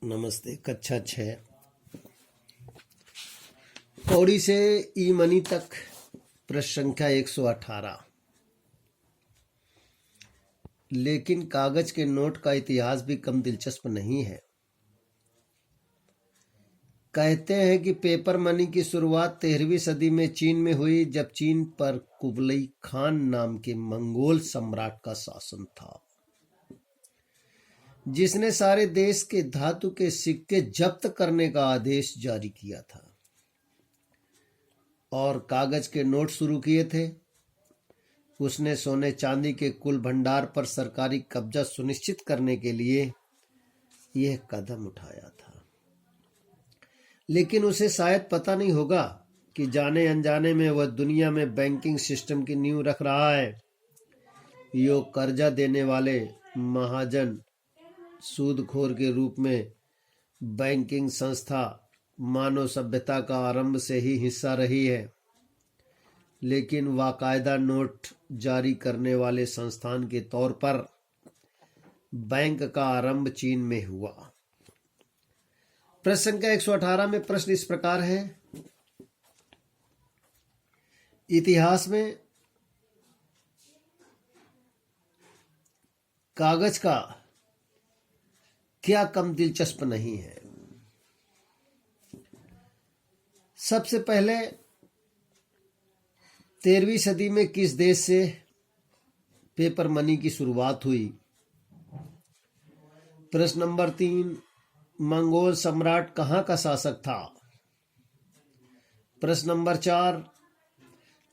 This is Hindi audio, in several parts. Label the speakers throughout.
Speaker 1: नमस्ते। कक्षा 6 कौड़ी से ई मनी तक प्रश्न संख्या 118। लेकिन कागज के नोट का इतिहास भी कम दिलचस्प नहीं है। कहते हैं कि पेपर मनी की शुरुआत 13वीं सदी में चीन में हुई, जब चीन पर कुबलई खान नाम के मंगोल सम्राट का शासन था, जिसने सारे देश के धातु के सिक्के जब्त करने का आदेश जारी किया था और कागज के नोट शुरू किए थे। उसने सोने चांदी के कुल भंडार पर सरकारी कब्जा सुनिश्चित करने के लिए यह कदम उठाया था। लेकिन उसे शायद पता नहीं होगा कि जाने अनजाने में वह दुनिया में बैंकिंग सिस्टम की नींव रख रहा है। यो कर्जा देने वाले महाजन सूदखोर के रूप में बैंकिंग संस्था मानव सभ्यता का आरंभ से ही हिस्सा रही है, लेकिन वाकायदा नोट जारी करने वाले संस्थान के तौर पर बैंक का आरंभ चीन में हुआ। प्रश्न संख्या 118 में प्रश्न इस प्रकार है: इतिहास में कागज का क्या कम दिलचस्प नहीं है? सबसे पहले 13वीं सदी में किस देश से पेपर मनी की शुरुआत हुई? प्रश्न नंबर 3, मंगोल सम्राट कहाँ का शासक था? प्रश्न नंबर 4,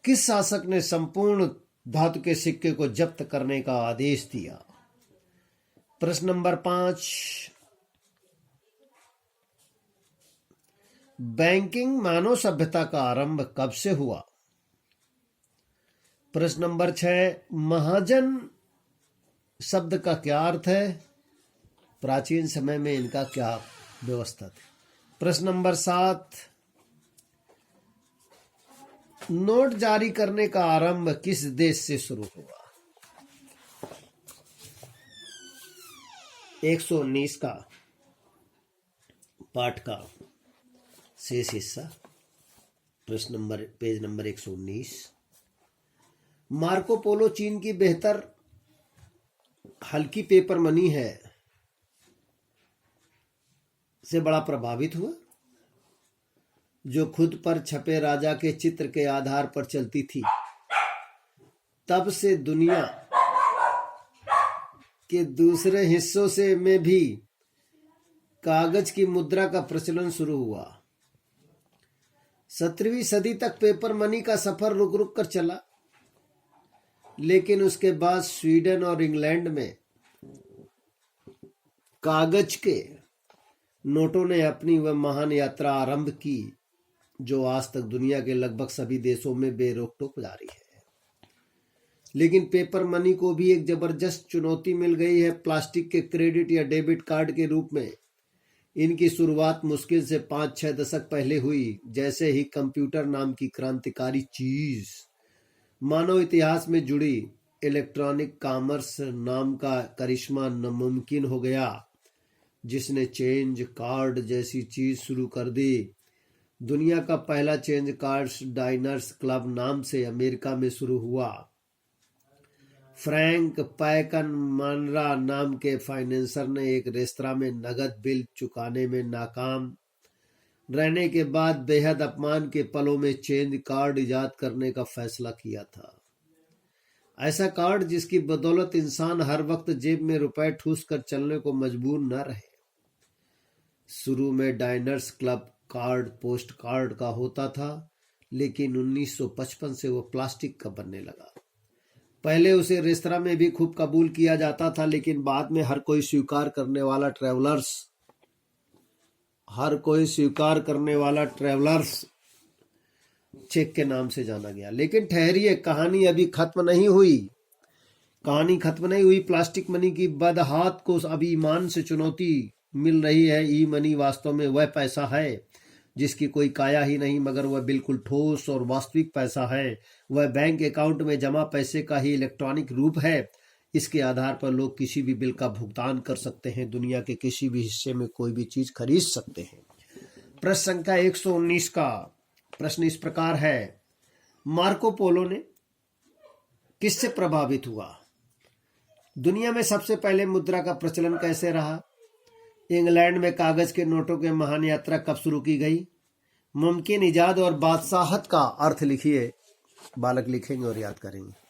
Speaker 1: किस शासक ने संपूर्ण धातु के सिक्के को जब्त करने का आदेश दिया? प्रश्न नंबर 5, बैंकिंग मानव सभ्यता का आरंभ कब से हुआ? प्रश्न नंबर 6, महाजन शब्द का क्या अर्थ है? प्राचीन समय में इनका क्या व्यवस्था थी? प्रश्न नंबर 7, नोट जारी करने का आरंभ किस देश से शुरू हुआ? 119 का पाठ का शेष हिस्सा, पेज नंबर 119। मार्को पोलो चीन की बेहतर हल्की पेपर मनी है से बड़ा प्रभावित हुआ, जो खुद पर छपे राजा के चित्र के आधार पर चलती थी। तब से दुनिया के दूसरे हिस्सों से में भी कागज की मुद्रा का प्रचलन शुरू हुआ। 17वीं सदी तक पेपर मनी का सफर रुक रुक कर चला, लेकिन उसके बाद स्वीडन और इंग्लैंड में कागज के नोटों ने अपनी वह महान यात्रा आरंभ की, जो आज तक दुनिया के लगभग सभी देशों में बेरोक टोक जारी है। लेकिन पेपर मनी को भी एक जबरदस्त चुनौती मिल गई है, प्लास्टिक के क्रेडिट या डेबिट कार्ड के रूप में। इनकी शुरुआत मुश्किल से 5-6 दशक पहले हुई, जैसे ही कंप्यूटर नाम की क्रांतिकारी चीज मानव इतिहास में जुड़ी। इलेक्ट्रॉनिक कॉमर्स नाम का करिश्मा नामुमकिन हो गया, जिसने चेंज कार्ड जैसी चीज शुरू कर दी। दुनिया का पहला चेंज कार्ड डाइनर्स क्लब नाम से अमेरिका में शुरू हुआ। फ्रैंक पैकन मानरा नाम के फाइनेंसर ने एक रेस्तरां में नगद बिल चुकाने में नाकाम रहने के बाद बेहद अपमान के पलों में चेंज कार्ड इजाद करने का फैसला किया था। ऐसा कार्ड जिसकी बदौलत इंसान हर वक्त जेब में रुपए ठूस कर चलने को मजबूर न रहे। शुरू में diners club card post card का होता था, लेकिन 1955 से वो प्लास्टिक का बनने लगा। पहले उसे रेस्तरां में भी खूब कबूल किया जाता था, लेकिन बाद में हर कोई स्वीकार करने वाला ट्रैवलर्स चेक के नाम से जाना गया। लेकिन ठहरिए, कहानी अभी खत्म नहीं हुई। प्लास्टिक मनी की बदहात को अभी ईमान से चुनौती मिल रही है। ई मनी वास्तव में वह पैसा है जिसकी कोई काया ही नहीं, मगर वह बिल्कुल ठोस और वास्तविक पैसा है। वह बैंक अकाउंट में जमा पैसे का ही इलेक्ट्रॉनिक रूप है। इसके आधार पर लोग किसी भी बिल का भुगतान कर सकते हैं, दुनिया के किसी भी हिस्से में कोई भी चीज खरीद सकते हैं। प्रश्न संख्या 119 का प्रश्न इस प्रकार है, मार्को पोलो ने किससे प्रभावित हुआ? दुनिया में सबसे पहले मुद्रा का प्रचलन कैसे रहा? इंग्लैंड में कागज के नोटों के महान यात्रा कब शुरू की गई? मुमकिन इजाद और बादशाहत का अर्थ लिखिए। बालक लिखेंगे और याद करेंगे।